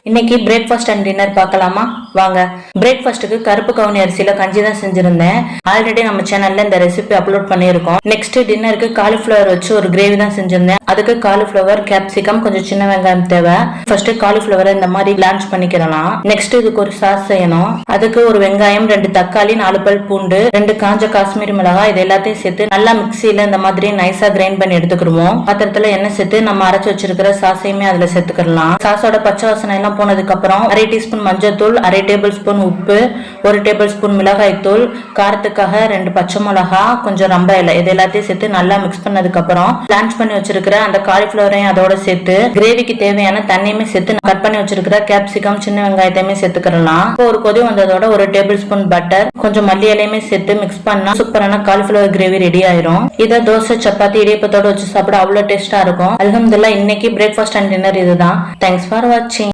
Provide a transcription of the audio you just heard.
இன்னைக்கு breakfast and dinner பார்க்கலாமா? வாங்க. பிரேக்ஃபாஸ்ட்டுக்கு கருப்பு கவுனி அரிசியில கஞ்சி தான் செஞ்சிருந்தேன். ஆல்ரெடி நம்ம சேனல்ல இந்த ரெசிபி அப்லோட் பண்ணியிருக்கோம். நெக்ஸ்ட் டின்னருக்கு காலிஃபிளவர் வச்சு ஒரு கிரேவி தான் செஞ்சிருந்தேன். அதுக்கு காலிஃபிளவர், கேப்சிகம், கொஞ்சம் சின்ன வெங்காயம் தேவை. ஃபர்ஸ்ட் காலிஃபிளவரை இந்த மாதிரி லான்ச் பண்ணிக்கலாம். நெக்ஸ்ட் இதுக்கு ஒரு சாஸ் செய்யணும். அதுக்கு ஒரு வெங்காயம், 2 தக்காளி, 4 பல் பூண்டு, 2 காஞ்ச காஷ்மீரி மிளகாய், இது எல்லாத்தையும் சேர்த்து நல்லா மிக்சியில இந்த மாதிரி நைஸா கிரைண்ட் பண்ணி எடுத்துக்கிடுவோம். பாத்திரத்துல எண்ணெய் சேர்த்து நம்ம அரைச்சு வச்சிருக்கிற சாஸையுமே அதுல சேர்த்துக்கலாம். சாஸோட பச்சை வாசனை எல்லாம் போனதுக்கு அப்புறம் 1/2 டீஸ்பூன் மஞ்சள் தூள், 1/2 டேபிள் ஸ்பூன் உப்பு, 1 டேபிள் ஸ்பூன் மிளகாய் தூள், காரத்துக்காக 2 பச்சை மிளகா, கொஞ்சம் ரம்ப இலை, இது எல்லாத்தையும் சேர்த்து நல்லா மிக்ஸ் பண்ணதுக்கு அப்புறம் லான்ச் பண்ணி வச்சிருக்கிற அந்த காலிஃபிளவரையும் அதோட சேர்த்து கிரேவிக்கு தேவையான தண்ணியுமே சேர்த்து கட் பண்ணி வச்சிருக்கிற கேப்சிகம், சின்ன வெங்காயத்தையுமே சேர்த்துக்கலாம். ஒரு கொதி வந்ததோட 1 டேபிள் ஸ்பூன் பட்டர், கொஞ்சம் மல்லி இலையுமே சேர்த்து மிக்ஸ் பண்ணா சூப்பரான காலிஃபிளவர் கிரேவி ரெடி ஆயிரும். இதை தோசை, சப்பாத்தி, இடியப்பத்தோட வச்சு சாப்பிட அவ்வளவு டேஸ்டா இருக்கும். அல்ஹம்துலில்லாஹ், இன்னைக்கு பிரேக்ஃபாஸ்ட் அண்ட் டின்னர் இதுதான். தேங்க்ஸ் ஃபார் வாட்சிங்.